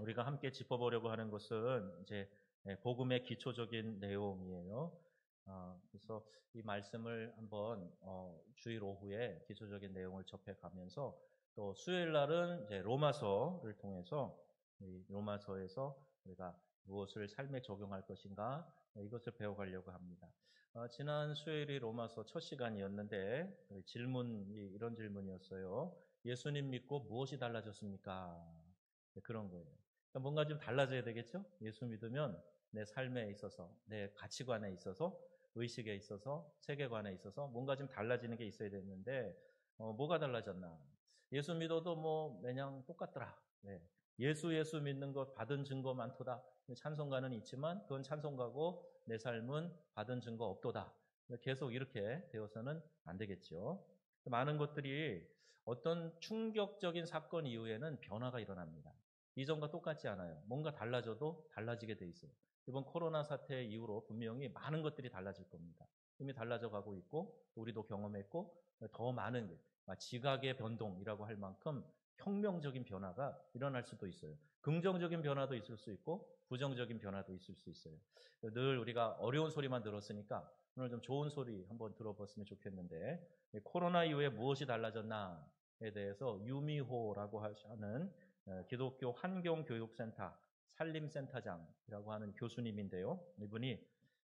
우리가 함께 짚어보려고 하는 것은 이제 복음의 기초적인 내용이에요. 그래서 이 말씀을 한번 주일 오후에 기초적인 내용을 접해가면서 또 수요일 날은 이제 로마서를 통해서 이 로마서에서 우리가 무엇을 삶에 적용할 것인가 이것을 배워가려고 합니다. 지난 수요일이 로마서 첫 시간이었는데 질문이 이런 질문이었어요. 예수님 믿고 무엇이 달라졌습니까? 그런 거예요. 그러니까 뭔가 좀 달라져야 되겠죠? 예수 믿으면 내 삶에 있어서, 내 가치관에 있어서, 의식에 있어서, 세계관에 있어서 뭔가 좀 달라지는 게 있어야 되는데 뭐가 달라졌나? 예수 믿어도 뭐 매냥 똑같더라. 네. 예수 믿는 것 받은 증거 많도다. 찬송가는 있지만 그건 찬송가고 내 삶은 받은 증거 없도다. 계속 이렇게 되어서는 안 되겠죠. 많은 것들이 어떤 충격적인 사건 이후에는 변화가 일어납니다. 이전과 똑같지 않아요. 뭔가 달라져도 달라지게 돼 있어요. 이번 코로나 사태 이후로 분명히 많은 것들이 달라질 겁니다. 이미 달라져 가고 있고 우리도 경험했고 더 많은 지각의 변동이라고 할 만큼 혁명적인 변화가 일어날 수도 있어요. 긍정적인 변화도 있을 수 있고 부정적인 변화도 있을 수 있어요. 늘 우리가 어려운 소리만 들었으니까 오늘 좀 좋은 소리 한번 들어봤으면 좋겠는데 코로나 이후에 무엇이 달라졌나에 대해서 유미호라고 하는 기독교 환경교육센터 산림센터장이라고 하는 교수님인데요. 이분이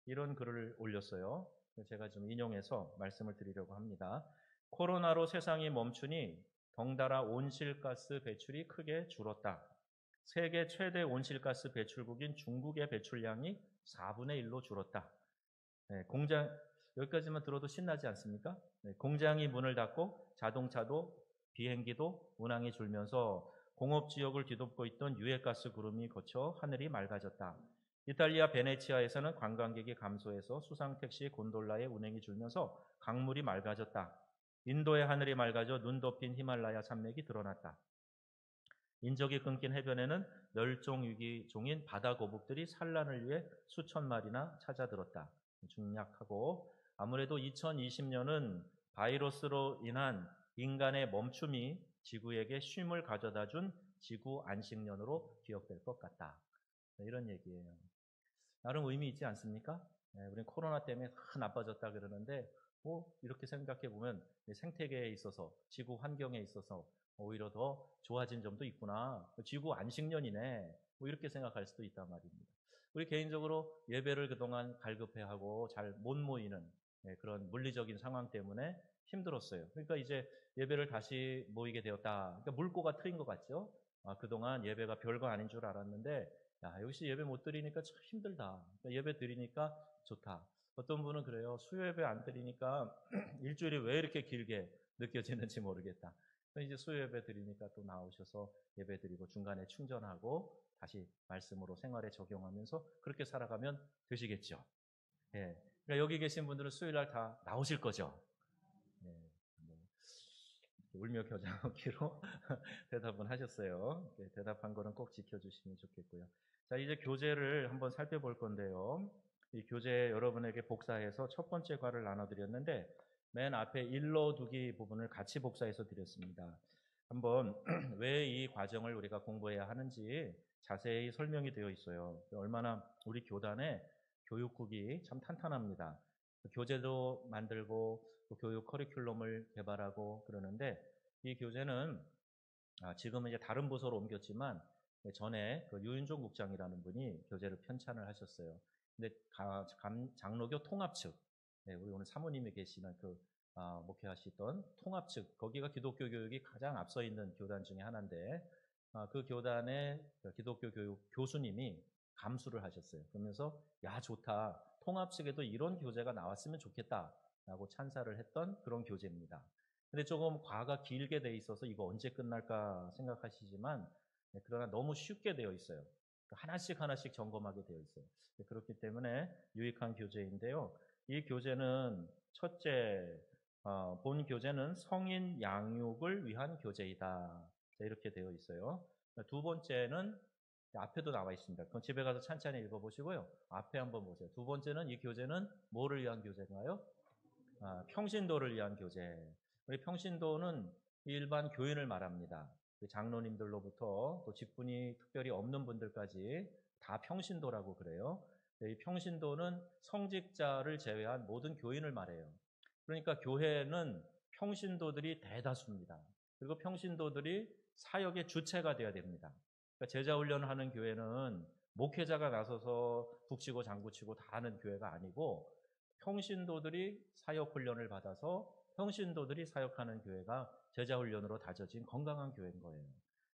이런 글을 올렸어요. 제가 좀 인용해서 말씀을 드리려고 합니다. 코로나로 세상이 멈추니 덩달아 온실가스 배출이 크게 줄었다. 세계 최대 온실가스 배출국인 중국의 배출량이 4분의 1로 줄었다. 네, 여기까지만 들어도 신나지 않습니까? 네, 공장이 문을 닫고 자동차도 비행기도 운항이 줄면서 공업지역을 뒤덮고 있던 유해가스 구름이 거쳐 하늘이 맑아졌다. 이탈리아 베네치아에서는 관광객이 감소해서 수상택시 곤돌라의 운행이 줄면서 강물이 맑아졌다. 인도의 하늘이 맑아져 눈 덮인 히말라야 산맥이 드러났다. 인적이 끊긴 해변에는 멸종위기종인 바다거북들이 산란을 위해 수천 마리나 찾아들었다. 중략하고 아무래도 2020년은 바이러스로 인한 인간의 멈춤이 지구에게 쉼을 가져다 준 지구 안식년으로 기억될 것 같다. 이런 얘기예요. 나름 의미 있지 않습니까? 우린 코로나 때문에 다 나빠졌다 그러는데 이렇게 생각해 보면 생태계에 있어서 지구 환경에 있어서 오히려 더 좋아진 점도 있구나. 지구 안식년이네. 이렇게 생각할 수도 있단 말입니다. 우리 개인적으로 예배를 그동안 갈급해하고 잘 못 모이는 그런 물리적인 상황 때문에 힘들었어요. 그러니까 이제 예배를 다시 모이게 되었다. 그러니까 물꼬가 트인 것 같죠? 그동안 예배가 별거 아닌 줄 알았는데 역시 예배 못 드리니까 참 힘들다. 그러니까 예배 드리니까 좋다. 어떤 분은 그래요. 수요 예배 안 드리니까 일주일이 왜 이렇게 길게 느껴지는지 모르겠다. 이제 수요 예배 드리니까 또 나오셔서 예배 드리고 중간에 충전하고 다시 말씀으로 생활에 적용하면서 그렇게 살아가면 되시겠죠. 예. 그러니까 여기 계신 분들은 수요일 날 다 나오실 거죠. 예. 뭐 울며 겨자 먹기로 대답은 하셨어요. 대답한 거는 꼭 지켜주시면 좋겠고요. 자, 이제 교재를 한번 살펴볼 건데요. 이 교재 여러분에게 복사해서 첫 번째 과를 나눠드렸는데 맨 앞에 일러두기 부분을 같이 복사해서 드렸습니다. 한번 왜 이 과정을 우리가 공부해야 하는지 자세히 설명이 되어 있어요. 얼마나 우리 교단의 교육국이 참 탄탄합니다. 교재도 만들고 교육 커리큘럼을 개발하고 그러는데 이 교재는 지금은 이제 다른 부서로 옮겼지만 전에 그 유인종 국장이라는 분이 교재를 편찬을 하셨어요. 근데 장로교 통합 측, 우리 오늘 사모님이 계시는 목회하시던 통합 측, 거기가 기독교 교육이 가장 앞서 있는 교단 중에 하나인데 그 교단의 기독교 교육 교수님이 감수를 하셨어요. 그러면서 야 좋다, 통합 측에도 이런 교재가 나왔으면 좋겠다라고 찬사를 했던 그런 교재입니다. 근데 조금 과가 길게 돼 있어서 이거 언제 끝날까 생각하시지만 그러나 너무 쉽게 되어 있어요. 하나씩 하나씩 점검하게 되어 있어요. 그렇기 때문에 유익한 교재인데요. 이 교재는 첫째, 본 교재는 성인 양육을 위한 교재이다. 이렇게 되어 있어요. 두 번째는 앞에도 나와 있습니다. 그럼 집에 가서 찬찬히 읽어보시고요. 앞에 한번 보세요. 두 번째는 이 교재는 뭐를 위한 교재인가요? 평신도를 위한 교재. 우리 평신도는 일반 교인을 말합니다. 장로님들로부터 또 직분이 특별히 없는 분들까지 다 평신도라고 그래요. 이 평신도는 성직자를 제외한 모든 교인을 말해요. 그러니까 교회는 평신도들이 대다수입니다. 그리고 평신도들이 사역의 주체가 되어야 됩니다. 그러니까 제자훈련하는 교회는 목회자가 나서서 북치고 장구치고 다 하는 교회가 아니고 평신도들이 사역훈련을 받아서 평신도들이 사역하는 교회가 제자훈련으로 다져진 건강한 교회인 거예요.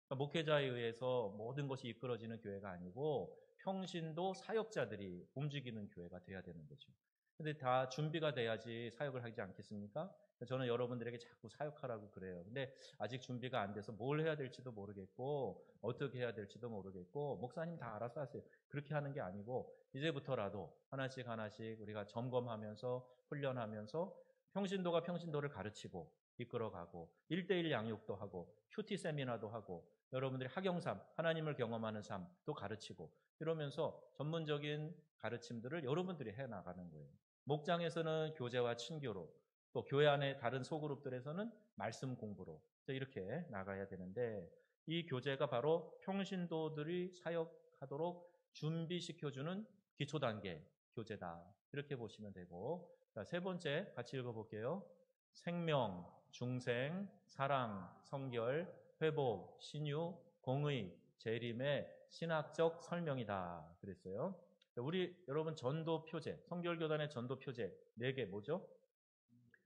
그러니까 목회자에 의해서 모든 것이 이끌어지는 교회가 아니고 평신도 사역자들이 움직이는 교회가 돼야 되는 거죠. 근데 다 준비가 돼야지 사역을 하지 않겠습니까? 저는 여러분들에게 자꾸 사역하라고 그래요. 근데 아직 준비가 안 돼서 뭘 해야 될지도 모르겠고 어떻게 해야 될지도 모르겠고 목사님 다 알아서 하세요. 그렇게 하는 게 아니고 이제부터라도 하나씩 하나씩 우리가 점검하면서 훈련하면서 평신도가 평신도를 가르치고 이끌어가고 1대1 양육도 하고 큐티 세미나도 하고 여러분들이 학영삼, 하나님을 경험하는 삶도 가르치고 이러면서 전문적인 가르침들을 여러분들이 해나가는 거예요. 목장에서는 교제와 친교로 또 교회 안에 다른 소그룹들에서는 말씀 공부로 이렇게 나가야 되는데 이 교제가 바로 평신도들이 사역하도록 준비시켜주는 기초단계 교제다. 이렇게 보시면 되고 자, 세 번째 같이 읽어볼게요. 생명, 중생, 사랑, 성결, 회복, 신유, 공의, 재림의 신학적 설명이다. 그랬어요. 우리 여러분 전도 표제, 성결교단의 전도 표제 4개 뭐죠?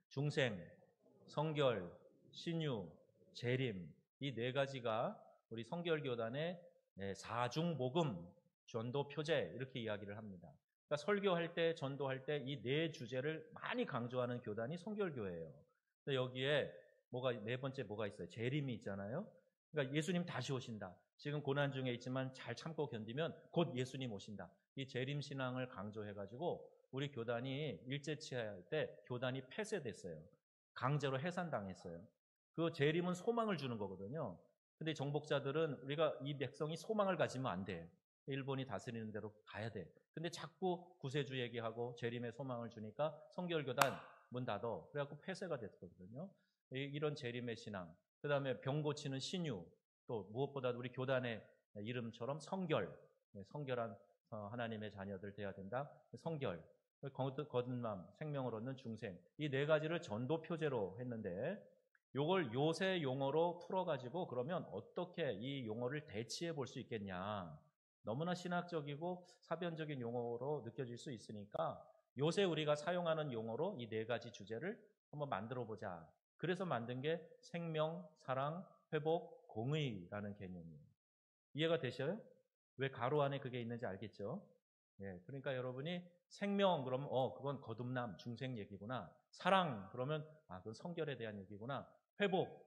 중생, 성결, 신유, 재림 이 4가지가 우리 성결교단의 사중복음 전도 표제 이렇게 이야기를 합니다. 그러니까 설교할 때, 전도할 때 이 4주제를 많이 강조하는 교단이 성결교회예요. 여기에 뭐가 4번째 뭐가 있어요? 재림이 있잖아요. 그러니까 예수님 다시 오신다. 지금 고난 중에 있지만 잘 참고 견디면 곧 예수님 오신다. 이 재림 신앙을 강조해가지고 우리 교단이 일제치하할 때 교단이 폐쇄됐어요. 강제로 해산당했어요. 그 재림은 소망을 주는 거거든요. 근데 정복자들은 우리가 이 백성이 소망을 가지면 안 돼. 일본이 다스리는 대로 가야 돼. 근데 자꾸 구세주 얘기하고 재림의 소망을 주니까 성결교단 문 닫어. 그래갖고 폐쇄가 됐거든요. 이런 재림의 신앙. 그 다음에 병 고치는 신유. 또 무엇보다 우리 교단의 이름처럼 성결. 성결한 하나님의 자녀들 돼야 된다. 성결. 거듭남, 생명을 얻는 중생. 이 4가지를 전도 표제로 했는데 요걸 요새 용어로 풀어가지고 그러면 어떻게 이 용어를 대치해 볼 수 있겠냐. 너무나 신학적이고 사변적인 용어로 느껴질 수 있으니까 요새 우리가 사용하는 용어로 이 4가지 주제를 한번 만들어 보자. 그래서 만든 게 생명, 사랑, 회복, 공의라는 개념이에요. 이해가 되셔요? 왜 가로 안에 그게 있는지 알겠죠? 예, 그러니까 여러분이 생명 그러면 그건 거듭남 중생 얘기구나. 사랑 그러면 그건 성결에 대한 얘기구나. 회복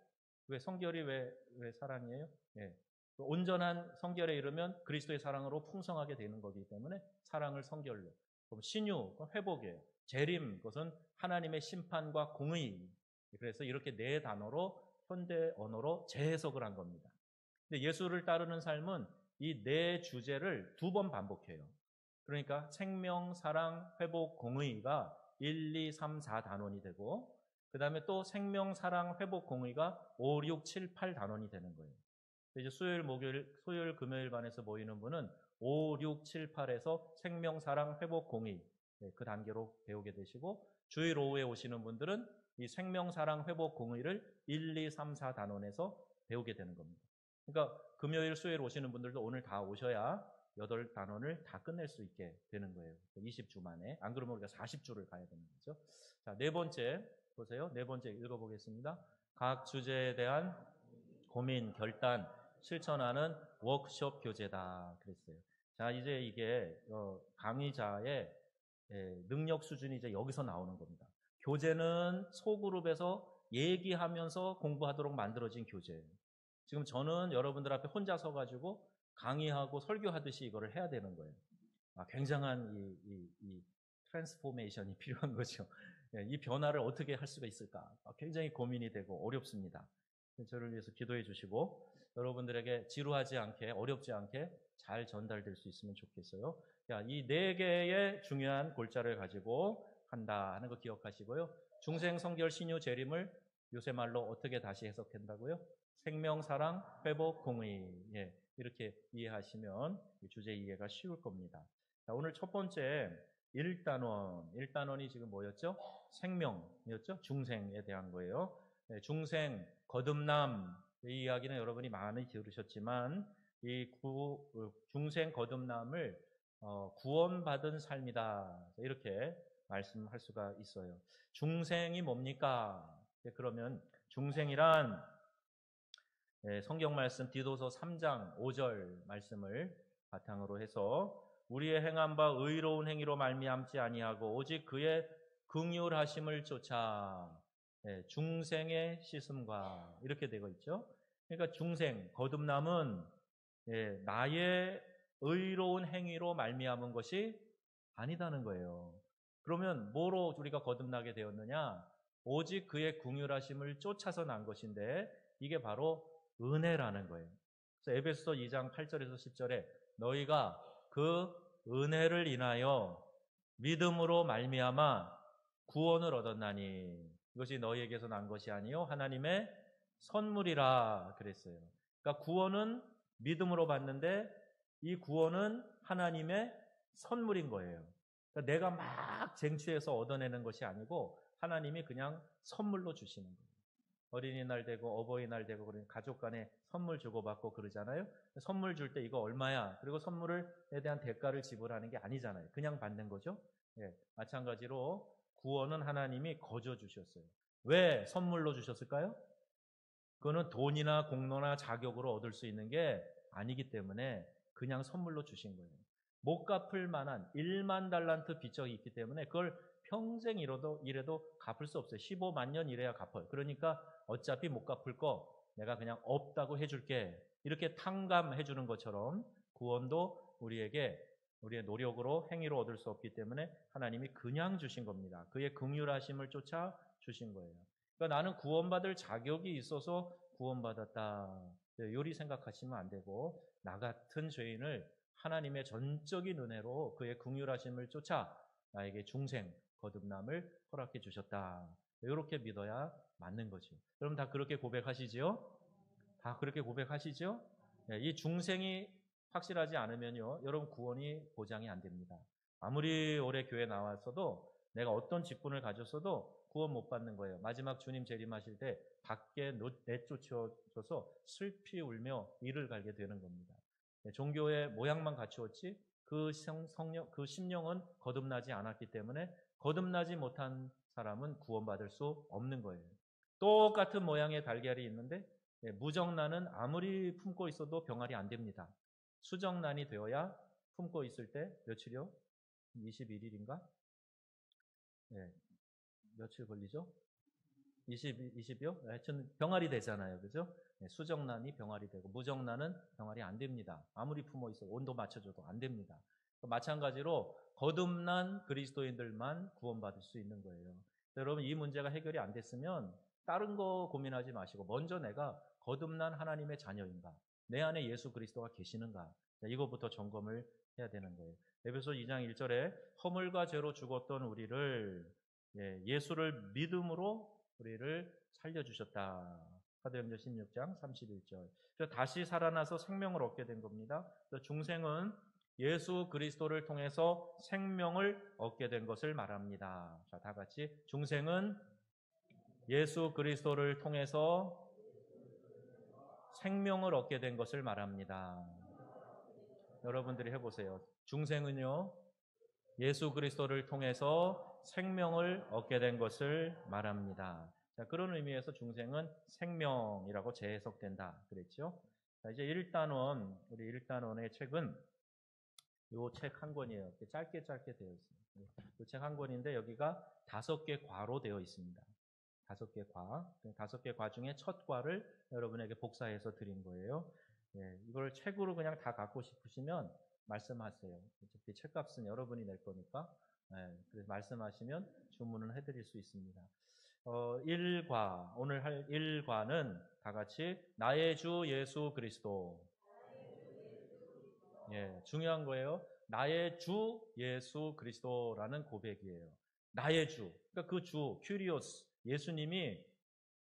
왜 성결이 왜 사랑이에요? 예, 온전한 성결에 이르면 그리스도의 사랑으로 풍성하게 되는 거기 때문에 사랑을 성결로. 그럼 신유 그건 회복이에요. 재림 그것은 하나님의 심판과 공의. 그래서 이렇게 4단어로 현대 언어로 재해석을 한 겁니다. 근데 예수를 따르는 삶은 이 4주제를 2번 반복해요. 그러니까 생명, 사랑, 회복, 공의가 1, 2, 3, 4단원이 되고 그 다음에 또 생명, 사랑, 회복, 공의가 5, 6, 7, 8단원이 되는 거예요. 이제 수요일, 금요일 반에서 모이는 분은 5, 6, 7, 8에서 생명, 사랑, 회복, 공의 그 단계로 배우게 되시고 주일 오후에 오시는 분들은 이 생명, 사랑, 회복, 공의를 1, 2, 3, 4단원에서 배우게 되는 겁니다. 그러니까 금요일, 수요일 오시는 분들도 오늘 다 오셔야 8단원을 다 끝낼 수 있게 되는 거예요. 20주 만에. 안 그러면 우리가 40주를 가야 되는 거죠. 자, 4번째 보세요. 4번째 읽어보겠습니다. 각 주제에 대한 고민, 결단, 실천하는 워크숍 교재다. 그랬어요. 자, 이제 이게 강의자의 능력 수준이 이제 여기서 나오는 겁니다. 교재는 소그룹에서 얘기하면서 공부하도록 만들어진 교재예요. 지금 저는 여러분들 앞에 혼자 서가지고 강의하고 설교하듯이 이거를 해야 되는 거예요. 굉장한 이 트랜스포메이션이 필요한 거죠. 이 변화를 어떻게 할 수가 있을까? 굉장히 고민이 되고 어렵습니다. 저를 위해서 기도해 주시고 여러분들에게 지루하지 않게 어렵지 않게 잘 전달될 수 있으면 좋겠어요. 이 4개의 중요한 골자를 가지고 한다 하는 거 기억하시고요. 중생, 성결, 신유, 재림을 요새 말로 어떻게 다시 해석한다고요? 생명, 사랑, 회복, 공의. 예, 이렇게 이해하시면 주제 이해가 쉬울 겁니다. 자, 오늘 첫 번째 1단원. 1단원이 지금 뭐였죠? 생명이었죠? 중생에 대한 거예요. 네, 중생, 거듭남. 이 이야기는 여러분이 많이 들으셨지만 이 중생 거듭남을 구원받은 삶이다. 이렇게 말씀할 수가 있어요. 중생이 뭡니까? 그러면 중생이란 성경 말씀 디도서 3장 5절 말씀을 바탕으로 해서 우리의 행한 바 의로운 행위로 말미암지 아니하고 오직 그의 긍휼하심을 쫓아 중생의 씻음과 이렇게 되고 있죠. 그러니까 중생 거듭남은 나의 의로운 행위로 말미암은 것이 아니다는 거예요. 그러면 뭐로 우리가 거듭나게 되었느냐? 오직 그의 긍휼하심을 쫓아서 난 것인데 이게 바로 은혜라는 거예요. 그래서 에베소서 2장 8절에서 10절에 너희가 그 은혜를 인하여 믿음으로 말미암아 구원을 얻었나니 이것이 너희에게서 난 것이 아니요 하나님의 선물이라 그랬어요. 그러니까 구원은 믿음으로 받는데 이 구원은 하나님의 선물인 거예요. 그러니까 내가 막 쟁취해서 얻어내는 것이 아니고 하나님이 그냥 선물로 주시는 거예요. 어린이날 되고 어버이날 되고 그러면 가족 간에 선물 주고받고 그러잖아요. 선물 줄 때 이거 얼마야? 그리고 선물에 대한 대가를 지불하는 게 아니잖아요. 그냥 받는 거죠. 예, 마찬가지로 구원은 하나님이 거저 주셨어요. 왜 선물로 주셨을까요? 그거는 돈이나 공로나 자격으로 얻을 수 있는 게 아니기 때문에 그냥 선물로 주신 거예요. 못 갚을 만한 1만 달란트 빚이 있기 때문에 그걸 평생 이래도 갚을 수 없어요. 15만 년 이래야 갚아요. 그러니까 어차피 못 갚을 거 내가 그냥 없다고 해줄게. 이렇게 탕감해 주는 것처럼 구원도 우리에게 우리의 노력으로 행위로 얻을 수 없기 때문에 하나님이 그냥 주신 겁니다. 그의 긍휼하심을 쫓아 주신 거예요. 그러니까 나는 구원받을 자격이 있어서 구원받았다. 요리 생각하시면 안 되고 나 같은 죄인을 하나님의 전적인 은혜로 그의 긍휼하심을 쫓아 나에게 중생, 거듭남을 허락해 주셨다. 이렇게 믿어야 맞는 거죠. 여러분 다 그렇게 고백하시지요? 다 그렇게 고백하시죠? 이 중생이 확실하지 않으면요, 여러분 구원이 보장이 안 됩니다. 아무리 오래 교회 나왔어도 내가 어떤 직분을 가졌어도 구원 못 받는 거예요. 마지막 주님 재림하실 때 밖에 내쫓혀져서 슬피 울며 이를 갈게 되는 겁니다. 종교의 모양만 갖추었지 그 성령, 그 심령은 거듭나지 않았기 때문에 거듭나지 못한 사람은 구원받을 수 없는 거예요. 똑같은 모양의 달걀이 있는데 무정란은 아무리 품고 있어도 병아리 안 됩니다. 수정란이 되어야 품고 있을 때 며칠이요? 21일인가? 네, 며칠 걸리죠? 20이요? 하여튼 병아리 되잖아요. 그죠? 네, 수정란이 병아리 되고 무정란은 병아리 안 됩니다. 아무리 품어 있어 온도 맞춰줘도 안 됩니다. 마찬가지로 거듭난 그리스도인들만 구원받을 수 있는 거예요. 여러분 이 문제가 해결이 안 됐으면 다른 거 고민하지 마시고 먼저 내가 거듭난 하나님의 자녀인가? 내 안에 예수 그리스도가 계시는가? 이것부터 점검을 해야 되는 거예요. 에베소 2장 1절에 허물과 죄로 죽었던 우리를 예수를 믿음으로 우리를 살려주셨다. 사도행전 16장 31절. 그래서 다시 살아나서 생명을 얻게 된 겁니다. 중생은 예수 그리스도를 통해서 생명을 얻게 된 것을 말합니다. 자, 다 같이 중생은 예수 그리스도를 통해서 생명을 얻게 된 것을 말합니다. 여러분들이 해보세요. 중생은요, 예수 그리스도를 통해서 생명을 얻게 된 것을 말합니다. 자, 그런 의미에서 중생은 생명이라고 재해석된다. 그랬죠? 자, 이제 1단원, 우리 1단원의 책은 이 책 한 권이에요. 짧게 되어 있습니다. 이 책 한 권인데 여기가 5개 과로 되어 있습니다. 5개 과. 5개 과 중에 첫 과를 여러분에게 복사해서 드린 거예요. 이걸 책으로 그냥 다 갖고 싶으시면 말씀하세요. 어차피 책값은 여러분이 낼 거니까. 그래서 말씀하시면 주문을 해드릴 수 있습니다. 1과, 오늘 할 1과는 다 같이 나의 주 예수 그리스도. 중요한 거예요. 나의 주 예수 그리스도라는 고백이에요. 나의 주. 그러니까 그 주, 큐리오스. 예수님이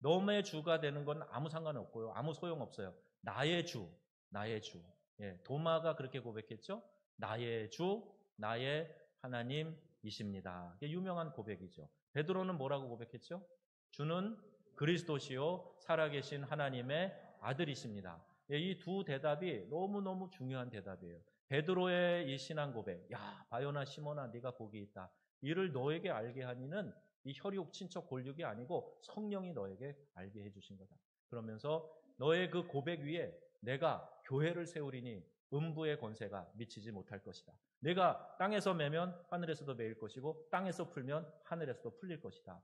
너의 주가 되는 건 아무 상관없고요. 아무 소용없어요. 나의 주, 나의 주. 예, 도마가 그렇게 고백했죠. 나의 주, 나의 하나님이십니다. 이게 유명한 고백이죠. 베드로는 뭐라고 고백했죠? 주는 그리스도시요 살아계신 하나님의 아들이십니다. 예, 이 두 대답이 너무너무 중요한 대답이에요. 베드로의 이 신앙 고백, 야 바요나 시몬아 네가 복이 있다. 이를 너에게 알게 하니는 이 혈육 친척 골육이 아니고 성령이 너에게 알게 해주신 거다. 그러면서 너의 그 고백 위에 내가 교회를 세우리니 음부의 권세가 미치지 못할 것이다. 내가 땅에서 매면 하늘에서도 매일 것이고 땅에서 풀면 하늘에서도 풀릴 것이다.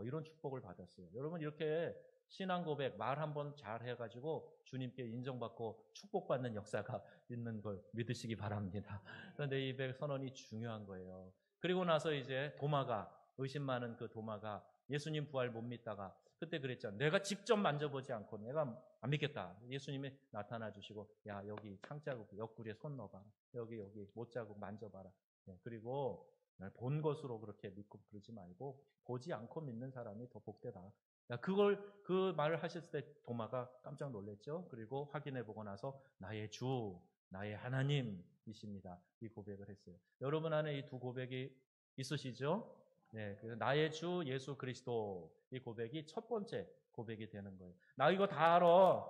이런 축복을 받았어요. 여러분 이렇게 신앙 고백 말 한번 잘 해가지고 주님께 인정받고 축복받는 역사가 있는 걸 믿으시기 바랍니다. 그런데 이 선언이 중요한 거예요. 그리고 나서 이제 도마가 의심 많은 그 도마가 예수님 부활 못 믿다가 그때 그랬잖아. 내가 직접 만져보지 않고 내가 안 믿겠다. 예수님이 나타나 주시고 야 여기 창자국 옆구리에 손 넣어봐. 여기 못자국 만져봐라. 그리고 본 것으로 그렇게 믿고 그러지 말고 보지 않고 믿는 사람이 더 복되다. 그 말을 하셨을 때 도마가 깜짝 놀랐죠. 그리고 확인해 보고 나서 나의 주, 나의 하나님이십니다. 이 고백을 했어요. 여러분 안에 이 두 고백이 있으시죠? 네, 그래서 나의 주 예수 그리스도 이 고백이 첫 번째 고백이 되는 거예요. 나 이거 다 알아.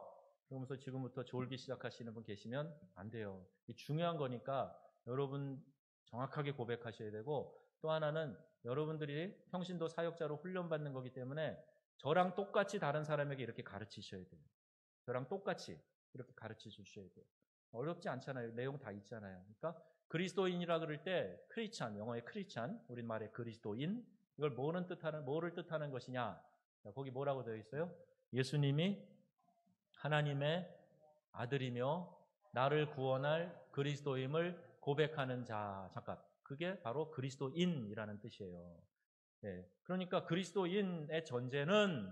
그러면서 지금부터 졸기 시작하시는 분 계시면 안 돼요. 이 중요한 거니까 여러분 정확하게 고백하셔야 되고 또 하나는 여러분들이 평신도 사역자로 훈련받는 거기 때문에 저랑 똑같이 다른 사람에게 이렇게 가르치셔야 돼요. 저랑 똑같이 이렇게 가르쳐 주셔야 돼요. 어렵지 않잖아요. 내용 다 있잖아요. 그러니까 그리스도인이라 그럴 때 크리스찬, 영어의 크리스찬, 우리말의 그리스도인 이걸 뭐를 뜻하는 것이냐? 자, 거기 뭐라고 되어 있어요? 예수님이 하나님의 아들이며 나를 구원할 그리스도임을 고백하는 자. 잠깐. 그게 바로 그리스도인이라는 뜻이에요. 네. 그러니까 그리스도인의 전제는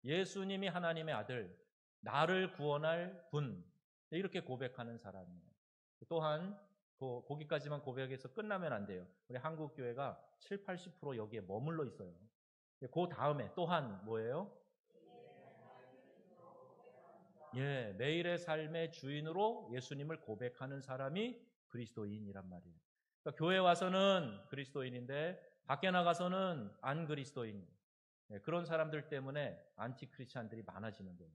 예수님이 하나님의 아들, 나를 구원할 분. 이렇게 고백하는 사람이에요. 또한 거기까지만 고백해서 끝나면 안 돼요. 우리 한국 교회가 7, 80% 여기에 머물러 있어요. 그 다음에 또한 뭐예요? 예, 매일의 삶의 주인으로 예수님을 고백하는 사람이 그리스도인이란 말이에요. 그러니까 교회 와서는 그리스도인인데 밖에 나가서는 안 그리스도인. 예, 그런 사람들 때문에 안티크리스찬들이 많아지는 거예요.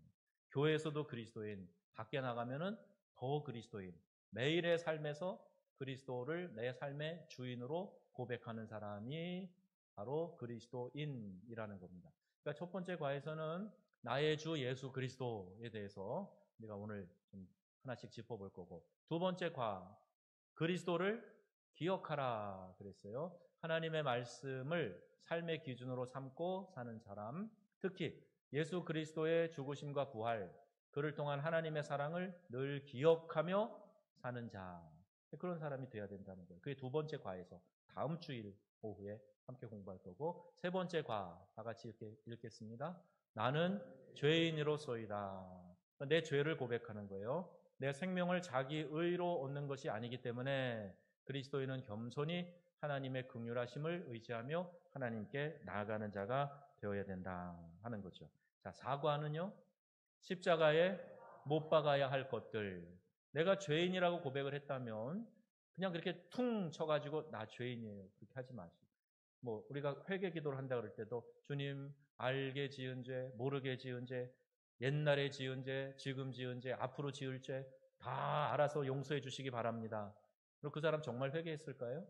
교회에서도 그리스도인, 밖에 나가면은 더 그리스도인. 매일의 삶에서 그리스도를 내 삶의 주인으로 고백하는 사람이 바로 그리스도인이라는 겁니다. 그러니까 첫 번째 과에서는 나의 주 예수 그리스도에 대해서 우리가 오늘 좀 하나씩 짚어볼 거고, 두 번째 과 그리스도를 기억하라 그랬어요. 하나님의 말씀을 삶의 기준으로 삼고 사는 사람, 특히 예수 그리스도의 죽으심과 부활, 그를 통한 하나님의 사랑을 늘 기억하며 사는 자, 그런 사람이 되어야 된다는 거예요. 그게 두 번째 과에서 다음 주일 오후에 함께 공부할 거고, 세 번째 과 다 같이 읽겠습니다. 나는 죄인으로소이다. 내 죄를 고백하는 거예요. 내 생명을 자기 의로 얻는 것이 아니기 때문에 그리스도인은 겸손히 하나님의 긍휼하심을 의지하며 하나님께 나아가는 자가 되어야 된다 하는 거죠. 자, 4과는요. 십자가에 못 박아야 할 것들. 내가 죄인이라고 고백을 했다면 그냥 그렇게 퉁 쳐가지고 나 죄인이에요. 그렇게 하지 마시고. 우리가 회개 기도를 한다 그럴 때도 주님 알게 지은 죄, 모르게 지은 죄, 옛날에 지은 죄, 지금 지은 죄, 앞으로 지을 죄 다 알아서 용서해 주시기 바랍니다. 그럼 그 사람 정말 회개했을까요?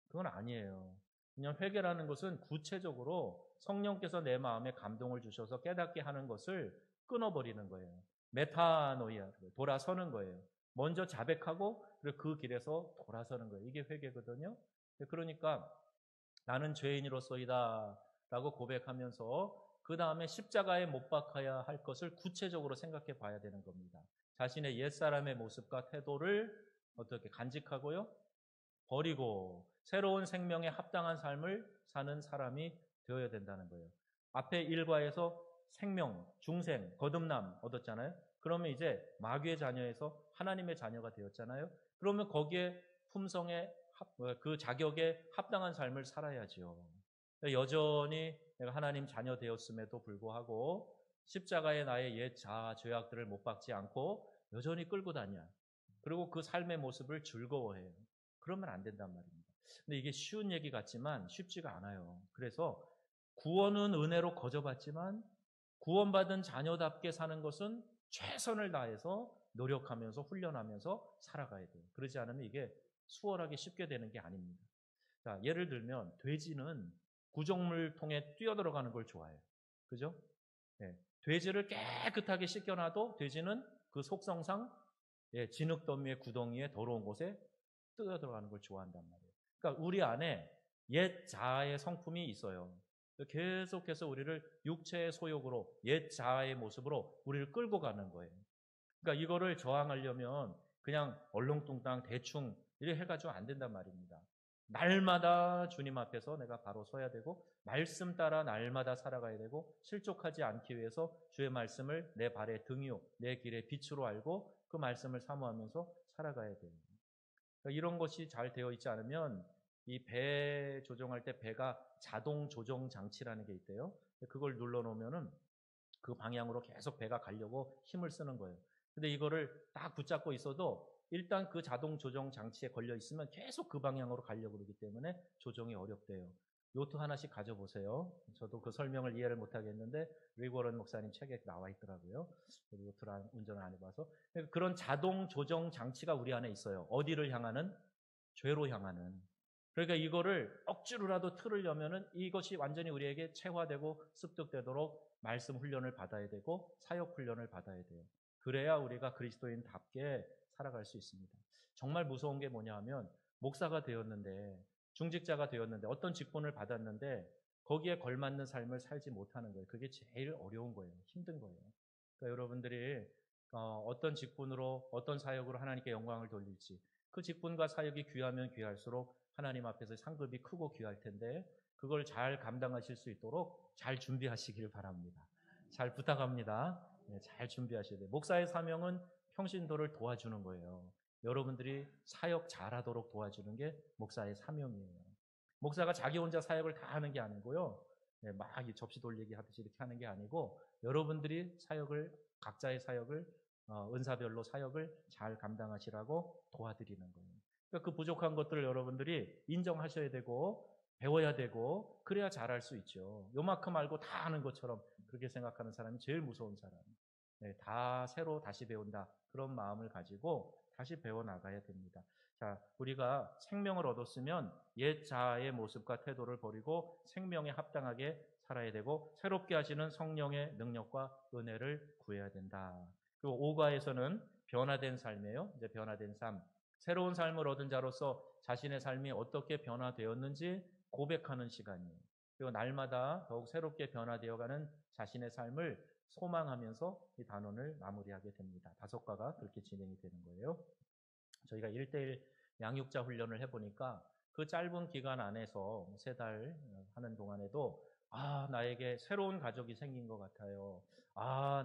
그건 아니에요. 그냥 회개라는 것은 구체적으로 성령께서 내 마음에 감동을 주셔서 깨닫게 하는 것을 끊어버리는 거예요. 메타노이아, 돌아서는 거예요. 먼저 자백하고 그리고 그 길에서 돌아서는 거예요. 이게 회개거든요. 그러니까 나는 죄인으로서이다 라고 고백하면서 그 다음에 십자가에 못 박아야 할 것을 구체적으로 생각해 봐야 되는 겁니다. 자신의 옛사람의 모습과 태도를 어떻게 간직하고요? 버리고 새로운 생명에 합당한 삶을 사는 사람이 되어야 된다는 거예요. 앞에 일과에서 생명, 중생, 거듭남 얻었잖아요. 그러면 이제 마귀의 자녀에서 하나님의 자녀가 되었잖아요. 그러면 거기에 품성에 그 자격에 합당한 삶을 살아야죠. 여전히 내가 하나님 자녀 되었음에도 불구하고 십자가에 나의 옛 자아 죄악들을 못 박지 않고 여전히 끌고 다녀. 그리고 그 삶의 모습을 즐거워해요. 그러면 안 된단 말입니다. 근데 이게 쉬운 얘기 같지만 쉽지가 않아요. 그래서 구원은 은혜로 거저받지만 구원받은 자녀답게 사는 것은 최선을 다해서 노력하면서 훈련하면서 살아가야 돼요. 그러지 않으면 이게 수월하게 쉽게 되는 게 아닙니다. 자, 예를 들면 돼지는 구정물 통에 뛰어들어가는 걸 좋아해요. 그죠? 예, 돼지를 깨끗하게 씻겨놔도 돼지는 그 속성상 진흙더미의 구덩이에 더러운 곳에 뛰어들어가는 걸 좋아한단 말이에요. 그러니까 우리 안에 옛 자아의 성품이 있어요. 계속해서 우리를 육체의 소욕으로 옛 자아의 모습으로 우리를 끌고 가는 거예요. 그러니까 이거를 저항하려면 그냥 얼렁뚱땅 대충 이렇게 해가지고 안 된단 말입니다. 날마다 주님 앞에서 내가 바로 서야 되고 말씀 따라 날마다 살아가야 되고 실족하지 않기 위해서 주의 말씀을 내 발의 등이요 내 길의 빛으로 알고 그 말씀을 사모하면서 살아가야 돼요. 그러니까 이런 것이 잘 되어 있지 않으면 이 배 조종할 때 배가 자동 조종 장치라는 게 있대요. 그걸 눌러놓으면은 그 방향으로 계속 배가 가려고 힘을 쓰는 거예요. 근데 이거를 딱 붙잡고 있어도 일단 그 자동 조정 장치에 걸려 있으면 계속 그 방향으로 가려고 그러기 때문에 조정이 어렵대요. 요트 하나씩 가져보세요. 저도 그 설명을 이해를 못하겠는데 리고런 목사님 책에 나와 있더라고요. 요트를 운전을 안 해봐서. 그런 자동 조정 장치가 우리 안에 있어요. 어디를 향하는? 죄로 향하는. 그러니까 이거를 억지로라도 틀으려면은 이것이 완전히 우리에게 체화되고 습득되도록 말씀 훈련을 받아야 되고 사역 훈련을 받아야 돼요. 그래야 우리가 그리스도인답게 살아갈 수 있습니다. 정말 무서운 게 뭐냐 하면 목사가 되었는데 중직자가 되었는데 어떤 직분을 받았는데 거기에 걸맞는 삶을 살지 못하는 거예요. 그게 제일 어려운 거예요. 힘든 거예요. 그러니까 여러분들이 어떤 직분으로 어떤 사역으로 하나님께 영광을 돌릴지 그 직분과 사역이 귀하면 귀할수록 하나님 앞에서 상급이 크고 귀할 텐데 그걸 잘 감당하실 수 있도록 잘 준비하시길 바랍니다. 잘 부탁합니다. 네, 잘 준비하셔야 돼요. 목사의 사명은 평신도를 도와주는 거예요. 여러분들이 사역 잘하도록 도와주는 게 목사의 사명이에요. 목사가 자기 혼자 사역을 다 하는 게 아니고요. 네, 막 접시 돌리기 하듯이 이렇게 하는 게 아니고 여러분들이 사역을 각자의 사역을 은사별로 사역을 잘 감당하시라고 도와드리는 거예요. 그러니까 그 부족한 것들을 여러분들이 인정하셔야 되고 배워야 되고 그래야 잘할 수 있죠. 요만큼 알고 다 아는 것처럼 그렇게 생각하는 사람이 제일 무서운 사람. 네, 다 새로 다시 배운다. 그런 마음을 가지고 다시 배워나가야 됩니다. 자, 우리가 생명을 얻었으면 옛 자아의 모습과 태도를 버리고 생명에 합당하게 살아야 되고 새롭게 하시는 성령의 능력과 은혜를 구해야 된다. 그리고 5가에서는 변화된 삶이에요. 이제 변화된 삶. 새로운 삶을 얻은 자로서 자신의 삶이 어떻게 변화되었는지 고백하는 시간이에요. 그리고 날마다 더욱 새롭게 변화되어가는 자신의 삶을 소망하면서 이 단원을 마무리하게 됩니다. 5가가 그렇게 진행이 되는 거예요. 저희가 1:1 양육자 훈련을 해보니까 그 짧은 기간 안에서 3달 하는 동안에도 나에게 새로운 가족이 생긴 것 같아요.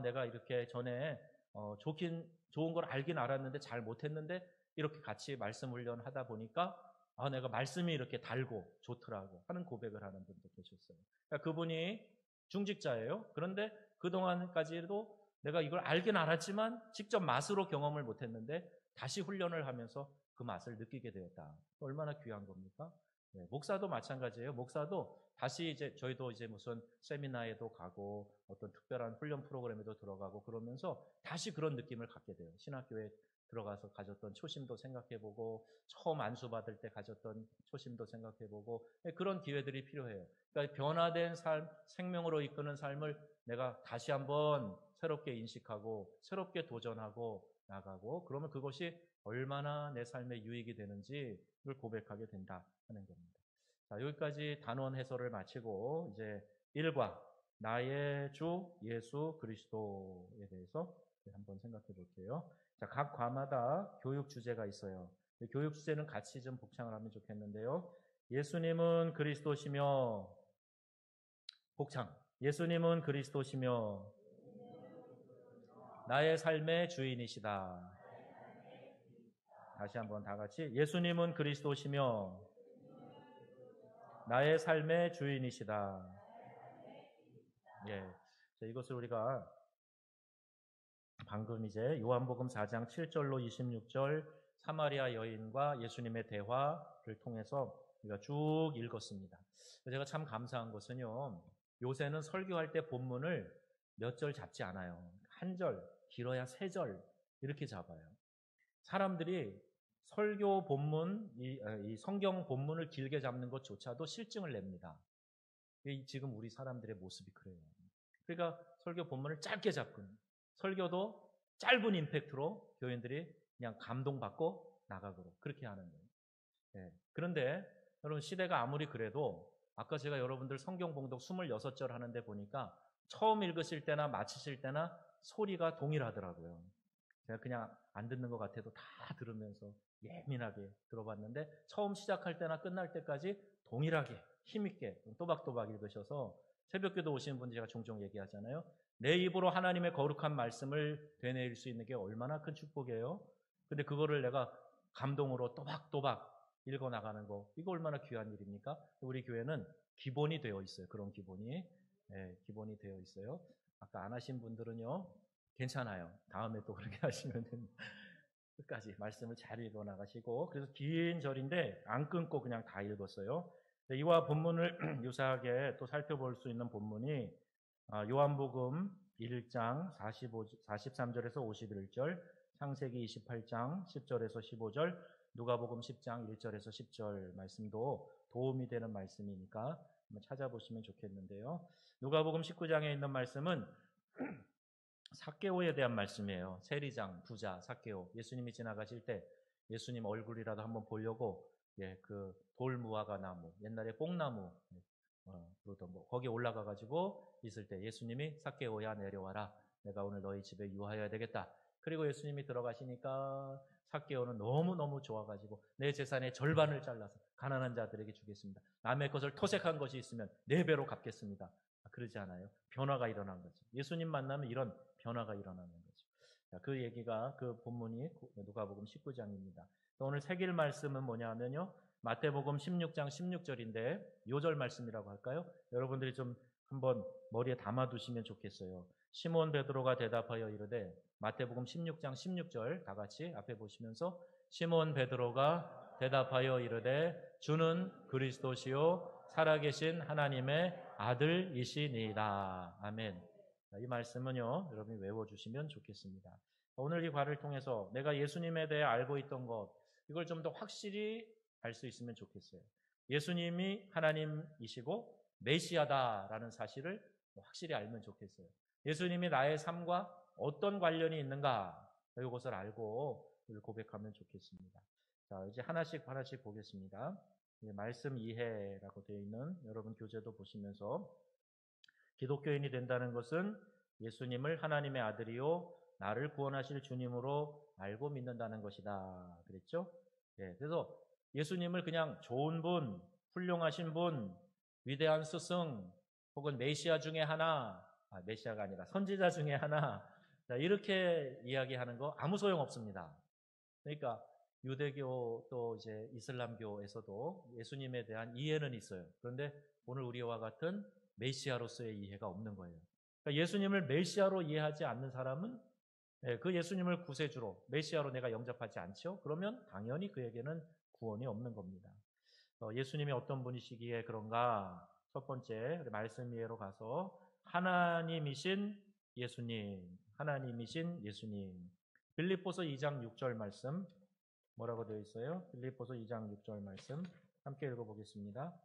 내가 이렇게 전에 좋은 걸 알긴 알았는데 잘 못했는데 이렇게 같이 말씀 훈련 하다 보니까 내가 말씀이 이렇게 달고 좋더라고 하는 고백을 하는 분도 계셨어요. 그러니까 그분이 중직자예요. 그런데 그동안까지도 내가 이걸 알긴 알았지만 직접 맛으로 경험을 못했는데 다시 훈련을 하면서 그 맛을 느끼게 되었다. 얼마나 귀한 겁니까? 네, 목사도 마찬가지예요. 목사도 다시 저희도 무슨 세미나에도 가고 어떤 특별한 훈련 프로그램에도 들어가고 그러면서 다시 그런 느낌을 갖게 돼요. 신학교에 들어가서 가졌던 초심도 생각해보고 처음 안수 받을 때 가졌던 초심도 생각해보고 그런 기회들이 필요해요. 그러니까 변화된 삶, 생명으로 이끄는 삶을 내가 다시 한번 새롭게 인식하고 새롭게 도전하고 나가고 그러면 그것이 얼마나 내 삶에 유익이 되는지를 고백하게 된다 하는 겁니다. 자, 여기까지 단원 해설을 마치고 이제 1과 나의 주 예수 그리스도에 대해서 한번 생각해 볼게요. 자, 각 과마다 교육 주제가 있어요. 교육 주제는 같이 좀 복창을 하면 좋겠는데요. 예수님은 그리스도시며 복창. 예수님은 그리스도시며 나의 삶의 주인이시다. 다시 한번 다 같이 예수님은 그리스도시며 나의 삶의 주인이시다. 예. 자, 이것을 우리가 방금 이제 요한복음 4장 7절로 26절 사마리아 여인과 예수님의 대화를 통해서 우리가 쭉 읽었습니다. 제가 참 감사한 것은요, 요새는 설교할 때 본문을 몇 절 잡지 않아요. 한 절, 길어야 세 절 이렇게 잡아요. 사람들이 설교 본문, 이 성경 본문을 길게 잡는 것조차도 실증을 냅니다. 지금 우리 사람들의 모습이 그래요. 그러니까 설교 본문을 짧게 잡고 설교도 짧은 임팩트로 교인들이 그냥 감동받고 나가도록 그렇게 하는 거예요. 예. 그런데 여러분 시대가 아무리 그래도 아까 제가 여러분들 성경 봉독 26절 하는데 보니까 처음 읽으실 때나 마치실 때나 소리가 동일하더라고요. 제가 그냥 안 듣는 것 같아도 다 들으면서 예민하게 들어봤는데 처음 시작할 때나 끝날 때까지 동일하게 힘있게 또박또박 읽으셔서 새벽기도 오시는 분들 제가 종종 얘기하잖아요. 내 입으로 하나님의 거룩한 말씀을 되뇌일 수 있는 게 얼마나 큰 축복이에요. 근데 그거를 내가 감동으로 또박또박 읽어나가는 거 이거 얼마나 귀한 일입니까? 우리 교회는 기본이 되어 있어요. 그런 기본이. 네, 기본이 되어 있어요. 아까 안 하신 분들은요. 괜찮아요. 다음에 또 그렇게 하시면 됩니다. 끝까지 말씀을 잘 읽어 나가시고 그래서 긴 절인데 안 끊고 그냥 다 읽었어요. 이와 본문을 유사하게 또 살펴볼 수 있는 본문이 요한복음 1장 43절에서 51절, 창세기 28장 10절에서 15절, 누가복음 10장 1절에서 10절 말씀도 도움이 되는 말씀이니까 한번 찾아보시면 좋겠는데요. 누가복음 19장에 있는 말씀은 삭개오에 대한 말씀이에요. 세리장, 부자, 삭개오. 예수님이 지나가실 때 예수님 얼굴이라도 한번 보려고 그 돌무화과 나무, 옛날에 뽕나무 그러던 거기 올라가 가지고 있을 때 예수님이 삭개오야 내려와라. 내가 오늘 너희 집에 유하여야 되겠다. 그리고 예수님이 들어가시니까 삭개오는 너무너무 좋아가지고 내 재산의 절반을 잘라서 가난한 자들에게 주겠습니다. 남의 것을 토색한 것이 있으면 4배로 갚겠습니다. 그러지 않아요. 변화가 일어난 거죠. 예수님 만나면 이런 변화가 일어나는 거죠. 그 얘기가 그 본문이 누가복음 19장입니다. 오늘 새길 말씀은 뭐냐면요. 마태복음 16장 16절인데 요절 말씀이라고 할까요? 여러분들이 좀 한번 머리에 담아두시면 좋겠어요. 시몬 베드로가 대답하여 이르되 마태복음 16장 16절 다 같이 앞에 보시면서 시몬 베드로가 대답하여 이르되 주는 그리스도시요 살아계신 하나님의 아들이시니이다. 아멘. 이 말씀은요 여러분이 외워주시면 좋겠습니다. 오늘 이 과를 통해서 내가 예수님에 대해 알고 있던 것 이걸 좀 더 확실히 알 수 있으면 좋겠어요. 예수님이 하나님이시고 메시아다라는 사실을 확실히 알면 좋겠어요. 예수님이 나의 삶과 어떤 관련이 있는가 이것을 알고 고백하면 좋겠습니다. 자, 이제 하나씩 보겠습니다. 말씀 이해라고 되어 있는 여러분 교재도 보시면서 기독교인이 된다는 것은 예수님을 하나님의 아들이요 나를 구원하실 주님으로 알고 믿는다는 것이다. 그랬죠? 예, 그래서 예수님을 그냥 좋은 분, 훌륭하신 분, 위대한 스승, 혹은 메시아 중에 하나, 메시아가 아니라 선지자 중에 하나, 이렇게 이야기하는 거 아무 소용 없습니다. 그러니까 유대교 또 이제 이슬람교에서도 예수님에 대한 이해는 있어요. 그런데 오늘 우리와 같은 메시아로서의 이해가 없는 거예요. 그러니까 예수님을 메시아로 이해하지 않는 사람은 그 예수님을 구세주로 메시아로 내가 영접하지 않죠? 그러면 당연히 그에게는 구원이 없는 겁니다. 예수님이 어떤 분이시기에 그런가? 첫 번째 말씀 이해로 가서 하나님이신 예수님, 하나님이신 예수님. 빌립보서 2장 6절 말씀 뭐라고 되어 있어요? 빌립보서 2장 6절 말씀 함께 읽어보겠습니다.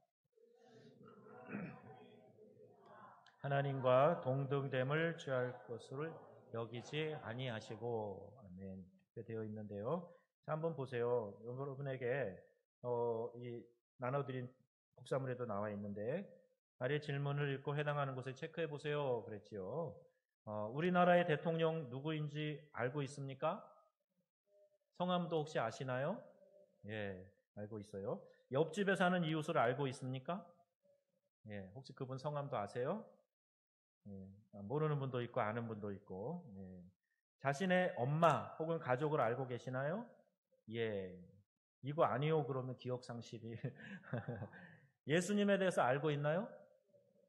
하나님과 동등됨을 취할 것을 여기지 아니하시고 아멘. 이렇게 되어 있는데요. 자, 한번 보세요. 여러분에게 이 나눠드린 복사물에도 나와 있는데 아래 질문을 읽고 해당하는 곳을 체크해 보세요. 그랬지요. 우리나라의 대통령 누구인지 알고 있습니까? 성함도 혹시 아시나요? 예, 알고 있어요. 옆집에 사는 이웃을 알고 있습니까? 예, 혹시 그분 성함도 아세요? 예, 모르는 분도 있고 아는 분도 있고. 예. 자신의 엄마 혹은 가족을 알고 계시나요? 예. 이거 아니요 그러면 기억 상실이 예수님에 대해서 알고 있나요?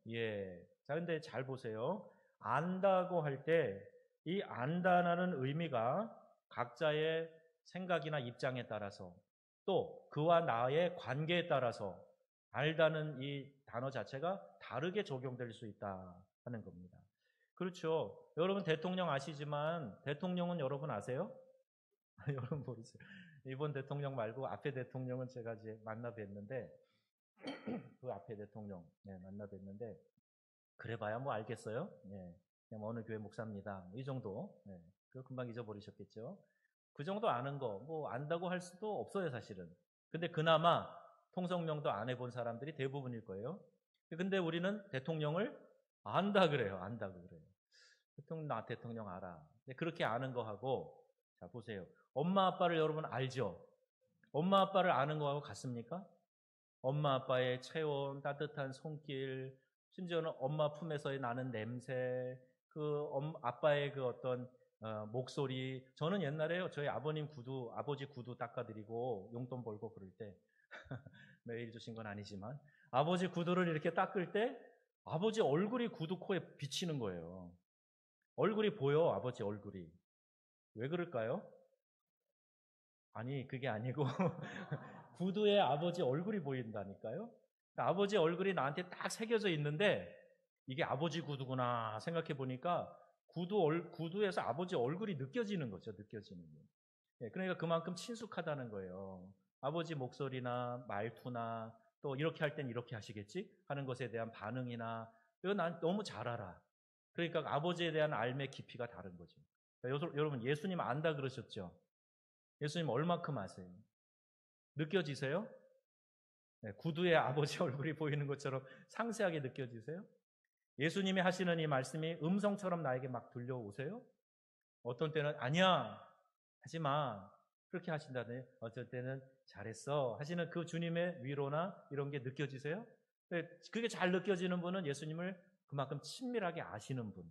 예. 자, 근데 잘 보세요. 안다고 할 때 이 안다라는 의미가 각자의 생각이나 입장에 따라서 또 그와 나의 관계에 따라서 알다는 이 단어 자체가 다르게 적용될 수 있다 하는 겁니다. 그렇죠. 여러분 대통령 아시지만 대통령은 여러분 아세요? 여러분 모르세요. 이번 대통령 말고 앞에 대통령은 제가 이제 만나 뵀는데 그 앞에 대통령 만나 뵀는데 그래봐야 뭐 알겠어요? 예. 그냥 뭐 어느 교회 목사입니다. 이 정도. 예. 그거 금방 잊어버리셨겠죠? 그 정도 아는 거, 뭐 안다고 할 수도 없어요, 사실은. 근데 그나마 통성명도 안 해본 사람들이 대부분일 거예요. 근데 우리는 대통령을 안다 그래요. 안다고 그래요. 나 대통령 알아. 근데 그렇게 아는 거하고, 자, 보세요. 엄마, 아빠를 여러분 알죠? 엄마, 아빠를 아는 거하고 같습니까? 엄마, 아빠의 체온, 따뜻한 손길, 심지어는 엄마 품에서의 나는 냄새, 아빠의 그 어떤 목소리. 저는 옛날에요, 저희 아버님 구두, 아버지 구두 닦아드리고 용돈 벌고 그럴 때, 매일 주신 건 아니지만, 아버지 구두를 이렇게 닦을 때, 아버지 얼굴이 구두 코에 비치는 거예요. 얼굴이 보여, 아버지 얼굴이. 왜 그럴까요? 아니, 그게 아니고, 구두에 아버지 얼굴이 보인다니까요? 그러니까 아버지 얼굴이 나한테 딱 새겨져 있는데, 이게 아버지 구두구나 생각해 보니까, 구두에서 아버지 얼굴이 느껴지는 거죠, 느껴지는 거. 예, 그러니까 그만큼 친숙하다는 거예요. 아버지 목소리나 말투나, 또 이렇게 할 땐 이렇게 하시겠지? 하는 것에 대한 반응이나, 이거 난 너무 잘 알아. 그러니까 아버지에 대한 알매 깊이가 다른 거죠. 그러니까 여러분, 예수님 안다 그러셨죠? 예수님 얼마큼 아세요? 느껴지세요? 네, 구두에 아버지 얼굴이 보이는 것처럼 상세하게 느껴지세요? 예수님이 하시는 이 말씀이 음성처럼 나에게 막 들려오세요? 어떤 때는 아니야, 하지 마. 그렇게 하신다네. 어쩔 때는 잘했어. 하시는 그 주님의 위로나 이런 게 느껴지세요? 그게 잘 느껴지는 분은 예수님을 그만큼 친밀하게 아시는 분.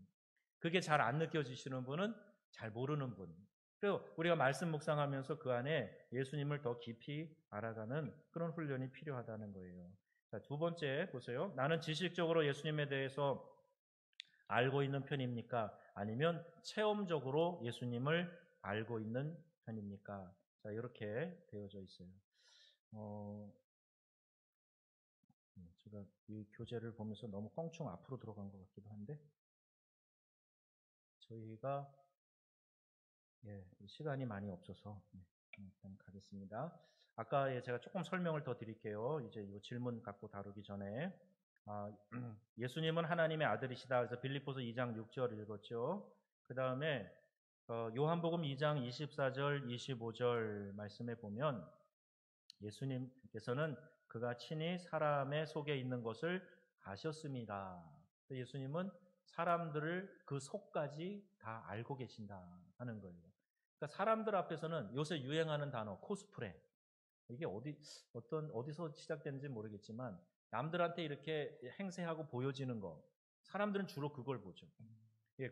그게 잘 안 느껴지시는 분은 잘 모르는 분. 그리고 우리가 말씀 묵상하면서 그 안에 예수님을 더 깊이 알아가는 그런 훈련이 필요하다는 거예요. 자, 두 번째 보세요. 나는 지식적으로 예수님에 대해서 알고 있는 편입니까? 아니면 체험적으로 예수님을 알고 있는 편입니까? 자, 이렇게 되어져 있어요. 제가 이 교재를 보면서 너무 껑충 앞으로 들어간 것 같기도 한데, 저희가 시간이 많이 없어서 일단 가겠습니다. 아까 제가 조금 설명을 더 드릴게요. 이제 이 질문 갖고 다루기 전에 예수님은 하나님의 아들이시다. 그래서 빌립보서 2장 6절 읽었죠. 그 다음에 요한복음 2장 24절, 25절 말씀에 보면 예수님께서는 그가 친히 사람의 속에 있는 것을 아셨습니다. 예수님은 사람들을 그 속까지 다 알고 계신다 하는 거예요. 그러니까 사람들 앞에서는 요새 유행하는 단어 코스프레. 이게 어디서 시작되는지 모르겠지만 남들한테 이렇게 행세하고 보여지는 거. 사람들은 주로 그걸 보죠.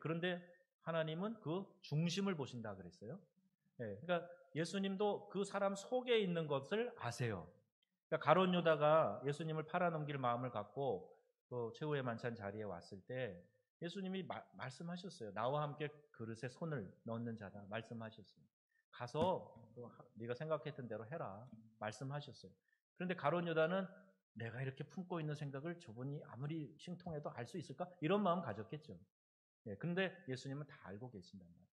그런데 하나님은 그 중심을 보신다 그랬어요. 그러니까 예수님도 그 사람 속에 있는 것을 아세요. 그러니까 가룟 유다가 예수님을 팔아넘길 마음을 갖고 그 최후의 만찬 자리에 왔을 때 예수님이 말씀하셨어요. 나와 함께 그릇에 손을 넣는 자다 말씀하셨어요. 가서 네가 생각했던 대로 해라 말씀하셨어요. 그런데 가룟 유다는 내가 이렇게 품고 있는 생각을 저분이 아무리 신통해도 알 수 있을까? 이런 마음 가졌겠죠. 그런데 예수님은 다 알고 계신단 말이에요.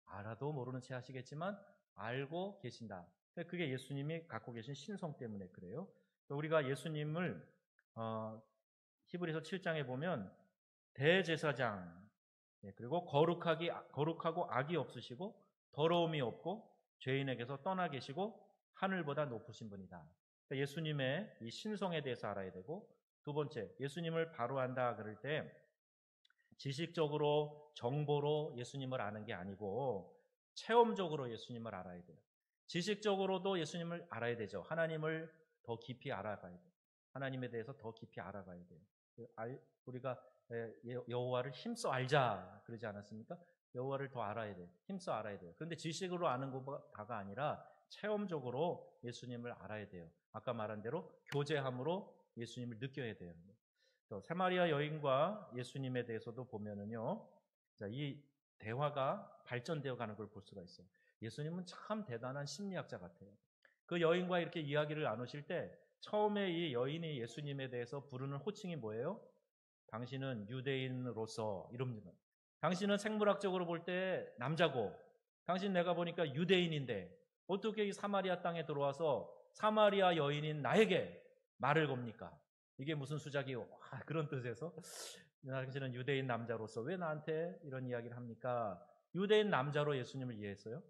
알아도 모르는 채 하시겠지만 알고 계신다. 그게 예수님이 갖고 계신 신성 때문에 그래요. 우리가 예수님을 히브리서 7장에 보면 대제사장, 그리고 거룩하고 악이 없으시고 더러움이 없고 죄인에게서 떠나 계시고 하늘보다 높으신 분이다. 그러니까 예수님의 이 신성에 대해서 알아야 되고, 두 번째, 예수님을 바로 안다 그럴 때 지식적으로 정보로 예수님을 아는 게 아니고 체험적으로 예수님을 알아야 돼요. 지식적으로도 예수님을 알아야 되죠. 하나님을 더 깊이 알아가야 돼요. 하나님에 대해서 더 깊이 알아가야 돼요. 우리가 여호와를 힘써 알자 그러지 않았습니까? 여호와를 더 알아야 돼요. 힘써 알아야 돼요. 그런데 지식으로 아는 것다가 아니라 체험적으로 예수님을 알아야 돼요. 아까 말한 대로 교제함으로 예수님을 느껴야 돼요. 또 사마리아 여인과 예수님에 대해서도 보면은요, 자, 이 대화가 발전되어 가는 걸 볼 수가 있어요. 예수님은 참 대단한 심리학자 같아요. 그 여인과 이렇게 이야기를 나누실 때 처음에 이 여인이 예수님에 대해서 부르는 호칭이 뭐예요? 당신은 유대인으로서 이럽니다. 당신은 생물학적으로 볼 때 남자고, 당신 내가 보니까 유대인인데 어떻게 이 사마리아 땅에 들어와서 사마리아 여인인 나에게 말을 겁니까? 이게 무슨 수작이요? 그런 뜻에서 당신은 유대인 남자로서 왜 나한테 이런 이야기를 합니까? 유대인 남자로 예수님을 이해했어요.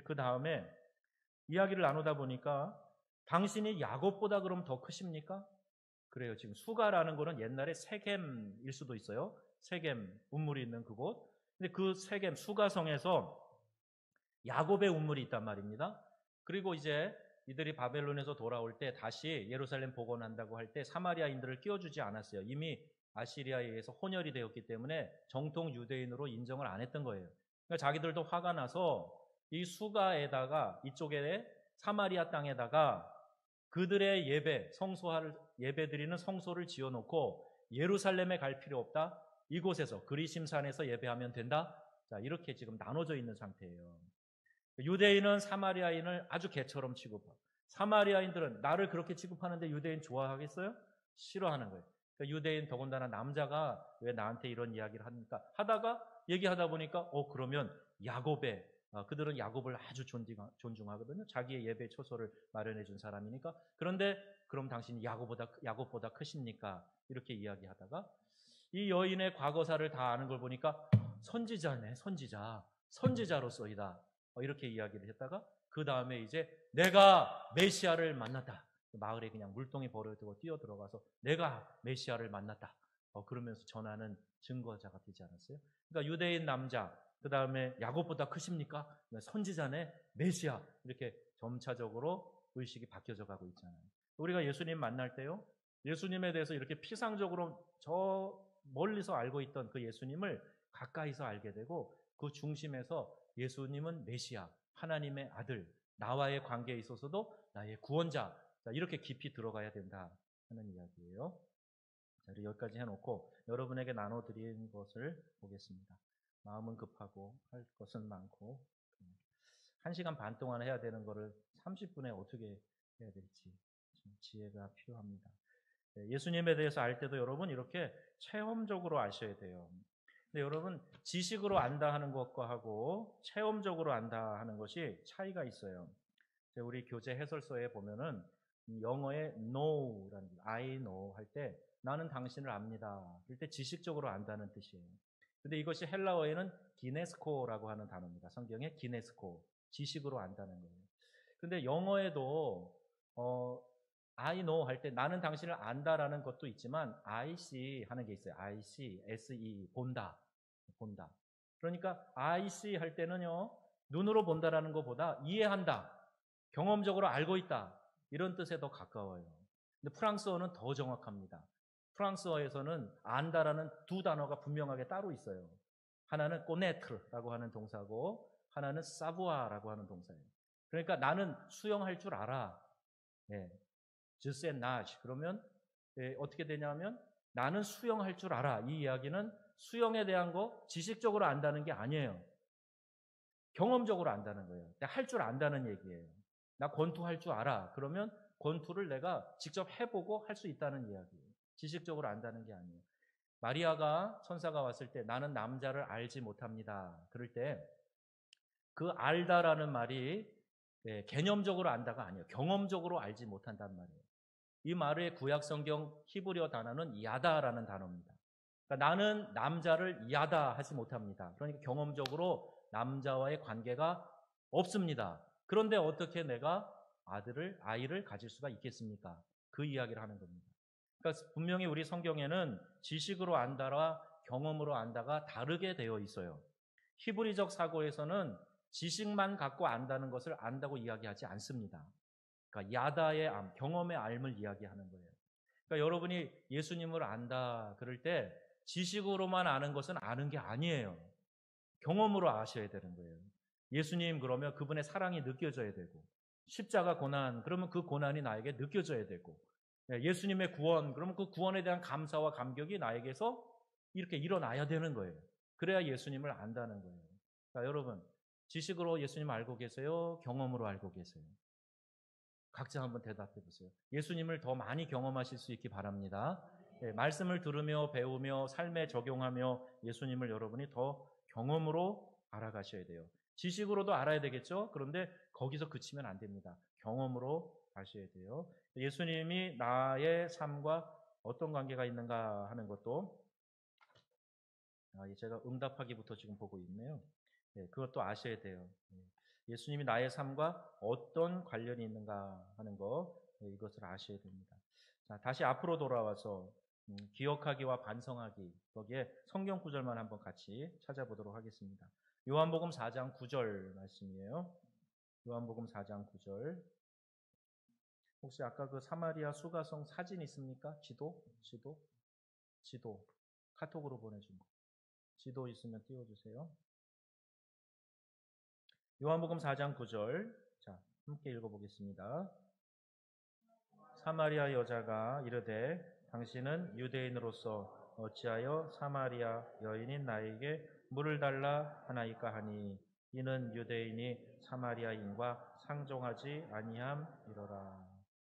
그 다음에 이야기를 나누다 보니까 당신이 야곱보다 그럼 더 크십니까? 그래요. 지금 수가라는 거는 옛날에 세겜일 수도 있어요. 세겜 운물이 있는 그곳. 근데 그 세겜 수가성에서 야곱의 운물이 있단 말입니다. 그리고 이제 이들이 바벨론에서 돌아올 때 다시 예루살렘 복원한다고 할 때 사마리아인들을 끼워주지 않았어요. 이미 아시리아에 의해서 혼혈이 되었기 때문에 정통 유대인으로 인정을 안 했던 거예요. 그러니까 자기들도 화가 나서 이 수가에다가 이쪽에 사마리아 땅에다가 그들의 예배 드리는 성소를 지어놓고 예루살렘에 갈 필요 없다. 이곳에서 그리심산에서 예배하면 된다. 자, 이렇게 지금 나눠져 있는 상태예요. 유대인은 사마리아인을 아주 개처럼 취급하고 사마리아인들은 나를 그렇게 취급하는데 유대인 좋아하겠어요? 싫어하는 거예요. 그러니까 유대인 더군다나 남자가 왜 나한테 이런 이야기를 합니까? 하다가 얘기하다 보니까 그러면 야곱의 그들은 야곱을 아주 존중하거든요. 자기의 예배 초소를 마련해 준 사람이니까. 그런데 그럼 당신이 야곱보다 크십니까? 이렇게 이야기하다가 이 여인의 과거사를 다 아는 걸 보니까 선지자네, 선지자로서이다. 이렇게 이야기를 했다가 그 다음에 이제 내가 메시아를 만났다. 마을에 그냥 물동이 버려두고 뛰어들어가서 내가 메시아를 만났다. 그러면서 전하는 증거자가 되지 않았어요? 그러니까 유대인 남자, 그 다음에 야곱보다 크십니까? 선지자네, 메시아. 이렇게 점차적으로 의식이 바뀌어져 가고 있잖아요. 우리가 예수님 만날 때요, 예수님에 대해서 이렇게 피상적으로 저 멀리서 알고 있던 그 예수님을 가까이서 알게 되고 그 중심에서 예수님은 메시아, 하나님의 아들, 나와의 관계에 있어서도 나의 구원자, 이렇게 깊이 들어가야 된다 하는 이야기예요. 자, 여기까지 해놓고 여러분에게 나눠드린 것을 보겠습니다. 마음은 급하고 할 것은 많고 1시간 반 동안 해야 되는 거를 30분에 어떻게 해야 될지 좀 지혜가 필요합니다. 예수님에 대해서 알 때도 여러분 이렇게 체험적으로 아셔야 돼요. 근데 여러분 지식으로 안다 하는 것과 하고 체험적으로 안다 하는 것이 차이가 있어요. 우리 교재 해설서에 보면은 영어의 know라는 I know 할 때 나는 당신을 압니다. 그럴 때 지식적으로 안다는 뜻이에요. 근데 이것이 헬라어에는 기네스코라고 하는 단어입니다. 성경에 기네스코, 지식으로 안다는 거예요. 근데 영어에도 I know 할 때 나는 당신을 안다라는 것도 있지만 I see 하는 게 있어요. I see, S-E, 본다. 그러니까 I see 할 때는요, 눈으로 본다라는 것보다 이해한다, 경험적으로 알고 있다, 이런 뜻에 더 가까워요. 근데 프랑스어는 더 정확합니다. 프랑스어에서는 안다라는 두 단어가 분명하게 따로 있어요. 하나는 꼬네트라고 하는 동사고 하나는 사부아라고 하는 동사예요. 그러니까 나는 수영할 줄 알아. Je sais nage. 그러면 어떻게 되냐면 나는 수영할 줄 알아. 이 이야기는 수영에 대한 거 지식적으로 안다는 게 아니에요. 경험적으로 안다는 거예요. 할 줄 안다는 얘기예요. 나 권투할 줄 알아. 그러면 권투를 내가 직접 해보고 할 수 있다는 이야기예요. 지식적으로 안다는 게 아니에요. 마리아가 천사가 왔을 때 나는 남자를 알지 못합니다. 그럴 때 그 알다라는 말이 개념적으로 안다가 아니에요. 경험적으로 알지 못한다는 말이에요. 이 말의 구약성경 히브리어 단어는 야다라는 단어입니다. 그러니까 나는 남자를 야다 하지 못합니다. 그러니까 경험적으로 남자와의 관계가 없습니다. 그런데 어떻게 내가 아이를 가질 수가 있겠습니까? 그 이야기를 하는 겁니다. 그러니까 분명히 우리 성경에는 지식으로 안다와 경험으로 안다가 다르게 되어 있어요. 히브리적 사고에서는 지식만 갖고 안다는 것을 안다고 이야기하지 않습니다. 그러니까 야다의 암, 경험의 알을 이야기하는 거예요. 그러니까 여러분이 예수님을 안다 그럴 때 지식으로만 아는 것은 아는 게 아니에요. 경험으로 아셔야 되는 거예요. 예수님 그러면 그분의 사랑이 느껴져야 되고 십자가 고난 그러면 그 고난이 나에게 느껴져야 되고 예수님의 구원, 그러면 그 구원에 대한 감사와 감격이 나에게서 이렇게 일어나야 되는 거예요. 그래야 예수님을 안다는 거예요. 자, 여러분, 지식으로 예수님 알고 계세요? 경험으로 알고 계세요? 각자 한번 대답해 보세요. 예수님을 더 많이 경험하실 수 있기 바랍니다. 말씀을 들으며 배우며 삶에 적용하며 예수님을 여러분이 더 경험으로 알아가셔야 돼요. 지식으로도 알아야 되겠죠? 그런데 거기서 그치면 안 됩니다. 경험으로 가셔야 돼요. 예수님이 나의 삶과 어떤 관계가 있는가 하는 것도 제가 응답하기부터 지금 보고 있네요. 그것도 아셔야 돼요. 예수님이 나의 삶과 어떤 관련이 있는가 하는 거, 이것을 아셔야 됩니다. 자, 다시 앞으로 돌아와서 기억하기와 반성하기, 거기에 성경 구절만 한번 같이 찾아보도록 하겠습니다. 요한복음 4장 9절 말씀이에요. 요한복음 4장 9절. 혹시 아까 그 사마리아 수가성 사진 있습니까? 지도. 카톡으로 보내준 거. 지도 있으면 띄워주세요. 요한복음 4장 9절. 자, 함께 읽어보겠습니다. 사마리아 여자가 이르되 당신은 유대인으로서 어찌하여 사마리아 여인인 나에게 물을 달라 하나이까 하니 이는 유대인이 사마리아인과 상종하지 아니함이로라.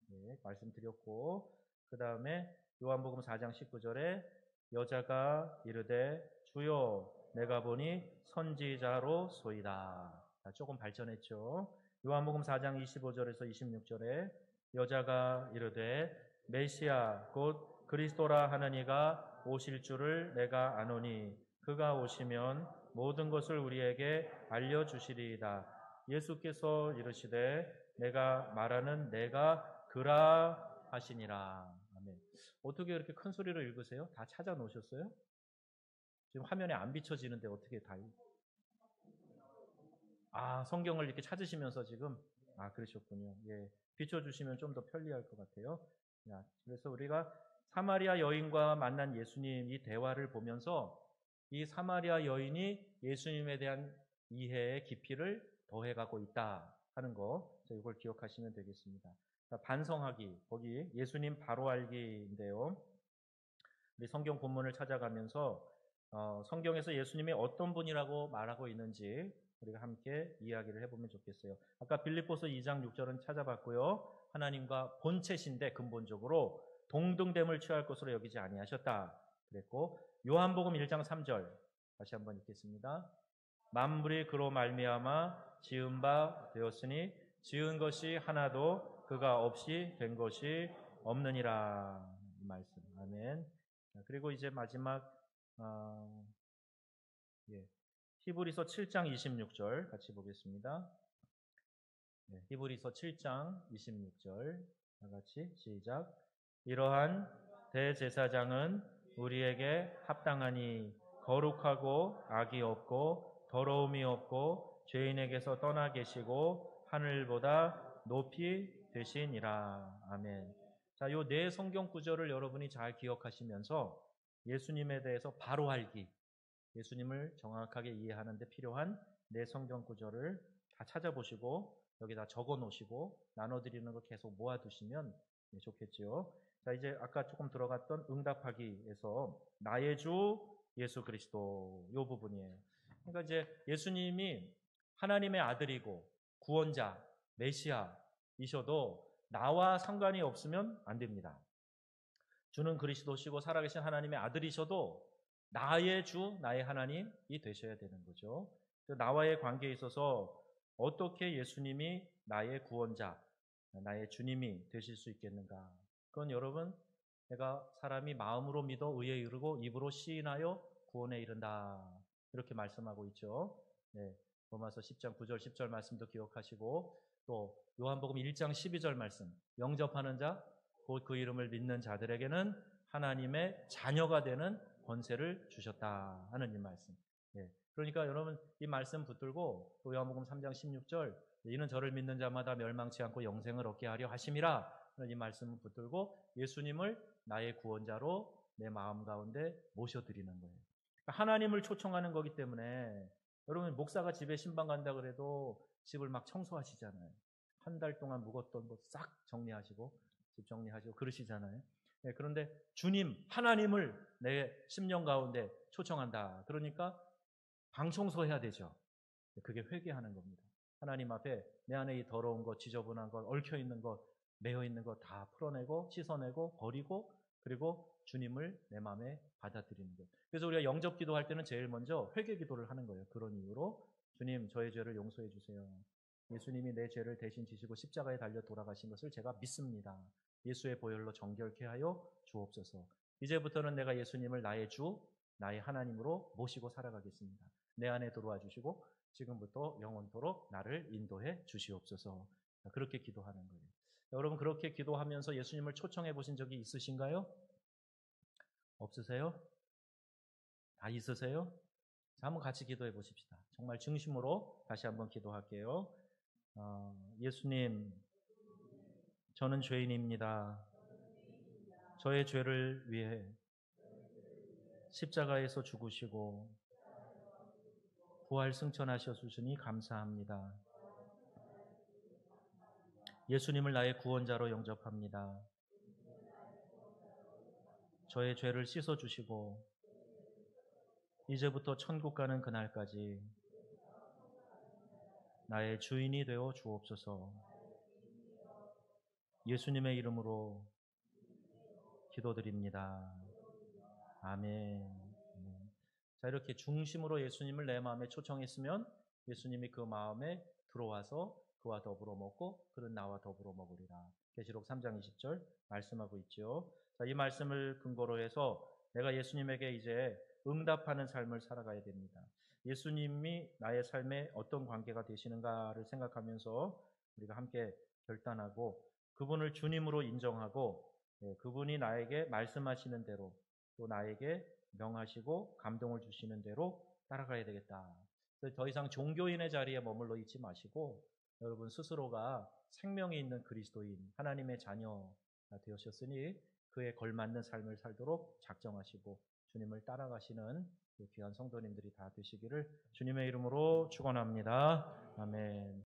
네, 말씀드렸고 그 다음에 요한복음 4장 19절에 여자가 이르되 주여 내가 보니 선지자로소이다. 조금 발전했죠. 요한복음 4장 25절에서 26절에 여자가 이르되 메시아 곧 그리스도라 하는 이가 오실 줄을 내가 아노니 그가 오시면 모든 것을 우리에게 알려주시리이다. 예수께서 이르시되 내가 말하는 내가 그라 하시니라. 아멘. 어떻게 이렇게 큰 소리로 읽으세요? 다 찾아 놓으셨어요? 지금 화면에 안 비춰지는데 어떻게 다 성경을 이렇게 찾으시면서 지금 그러셨군요. 예. 비춰주시면 좀 더 편리할 것 같아요. 그래서 우리가 사마리아 여인과 만난 예수님 이 대화를 보면서 이 사마리아 여인이 예수님에 대한 이해의 깊이를 더해가고 있다 하는 거, 이걸 기억하시면 되겠습니다. 반성하기, 거기 예수님 바로 알기인데요. 우리 성경 본문을 찾아가면서 성경에서 예수님이 어떤 분이라고 말하고 있는지 우리가 함께 이야기를 해보면 좋겠어요. 아까 빌립보서 2장 6절은 찾아봤고요. 하나님과 본체신데 근본적으로 동등됨을 취할 것으로 여기지 아니하셨다 그랬고, 요한복음 1장 3절 다시 한번 읽겠습니다. 만물이 그로 말미암아 지은 바 되었으니 지은 것이 하나도 그가 없이 된 것이 없느니라. 이 말씀. 아멘. 그리고 이제 마지막 히브리서 7장 26절 같이 보겠습니다. 히브리서 7장 26절 다 같이 시작. 이러한 대제사장은 우리에게 합당하니 거룩하고 악이 없고 더러움이 없고 죄인에게서 떠나 계시고 하늘보다 높이 되시니라. 아멘. 자, 요 네 성경 구절을 여러분이 잘 기억하시면서 예수님에 대해서 바로 알기, 예수님을 정확하게 이해하는 데 필요한 네 성경 구절을 다 찾아보시고 여기다 적어 놓으시고 나눠드리는 거 계속 모아두시면 좋겠지요. 자, 이제 아까 조금 들어갔던 응답하기에서 나의 주 예수 그리스도 요 부분이에요. 그러니까 이제 예수님이 하나님의 아들이고 구원자, 메시아이셔도 나와 상관이 없으면 안 됩니다. 주는 그리스도시고 살아계신 하나님의 아들이셔도 나의 주, 나의 하나님이 되셔야 되는 거죠. 나와의 관계에 있어서 어떻게 예수님이 나의 구원자, 나의 주님이 되실 수 있겠는가? 그건 여러분, 내가 사람이 마음으로 믿어 의에 이르고 입으로 시인하여 구원에 이른다. 이렇게 말씀하고 있죠. 로마서 10장 9절 10절 말씀도 기억하시고 또 요한복음 1장 12절 말씀, 영접하는 자, 곧 그 이름을 믿는 자들에게는 하나님의 자녀가 되는 권세를 주셨다 하는 이 말씀. 그러니까 여러분 이 말씀 붙들고 또 요한복음 3장 16절 이는 저를 믿는 자마다 멸망치 않고 영생을 얻게 하려 하심이라 하는 이 말씀을 붙들고 예수님을 나의 구원자로 내 마음 가운데 모셔드리는 거예요. 그러니까 하나님을 초청하는 거기 때문에 여러분 목사가 집에 신방 간다 그래도 집을 막 청소하시잖아요. 한 달 동안 묵었던 것 싹 정리하시고 집 정리하시고 그러시잖아요. 예, 그런데 주님, 하나님을 내 심령 가운데 초청한다. 그러니까 방 청소해야 되죠. 그게 회개하는 겁니다. 하나님 앞에 내 안에 이 더러운 것, 지저분한 것, 얽혀 있는 것, 매여 있는 것 다 풀어내고 씻어내고 버리고 그리고 주님을 내 마음에 받아들이는 거예요. 그래서 우리가 영접 기도할 때는 제일 먼저 회개 기도를 하는 거예요. 그런 이유로 주님, 저의 죄를 용서해 주세요. 예수님이 내 죄를 대신 지시고 십자가에 달려 돌아가신 것을 제가 믿습니다. 예수의 보혈로 정결케 하여 주옵소서. 이제부터는 내가 예수님을 나의 주, 나의 하나님으로 모시고 살아가겠습니다. 내 안에 들어와 주시고 지금부터 영원토록 나를 인도해 주시옵소서. 그렇게 기도하는 거예요. 여러분 그렇게 기도하면서 예수님을 초청해 보신 적이 있으신가요? 없으세요? 다 있으세요? 자, 한번 같이 기도해 보십시다. 정말 중심으로 다시 한번 기도할게요. 예수님, 저는 죄인입니다. 저의 죄를 위해 십자가에서 죽으시고 부활 승천하셨으니 감사합니다. 예수님을 나의 구원자로 영접합니다. 저의 죄를 씻어주시고 이제부터 천국 가는 그날까지 나의 주인이 되어 주옵소서. 예수님의 이름으로 기도드립니다. 아멘. 자, 이렇게 중심으로 예수님을 내 마음에 초청했으면 예수님이 그 마음에 들어와서 그와 더불어 먹고 그는 나와 더불어 먹으리라. 계시록 3장 20절 말씀하고 있죠. 자, 이 말씀을 근거로 해서 내가 예수님에게 이제 응답하는 삶을 살아가야 됩니다. 예수님이 나의 삶에 어떤 관계가 되시는가를 생각하면서 우리가 함께 결단하고 그분을 주님으로 인정하고 그분이 나에게 말씀하시는 대로 또 나에게 명하시고 감동을 주시는 대로 따라가야 되겠다. 더 이상 종교인의 자리에 머물러 있지 마시고 여러분 스스로가 생명이 있는 그리스도인, 하나님의 자녀가 되셨으니 그에 걸맞는 삶을 살도록 작정하시고 주님을 따라가시는 귀한 성도님들이 다 되시기를 주님의 이름으로 축원합니다. 아멘.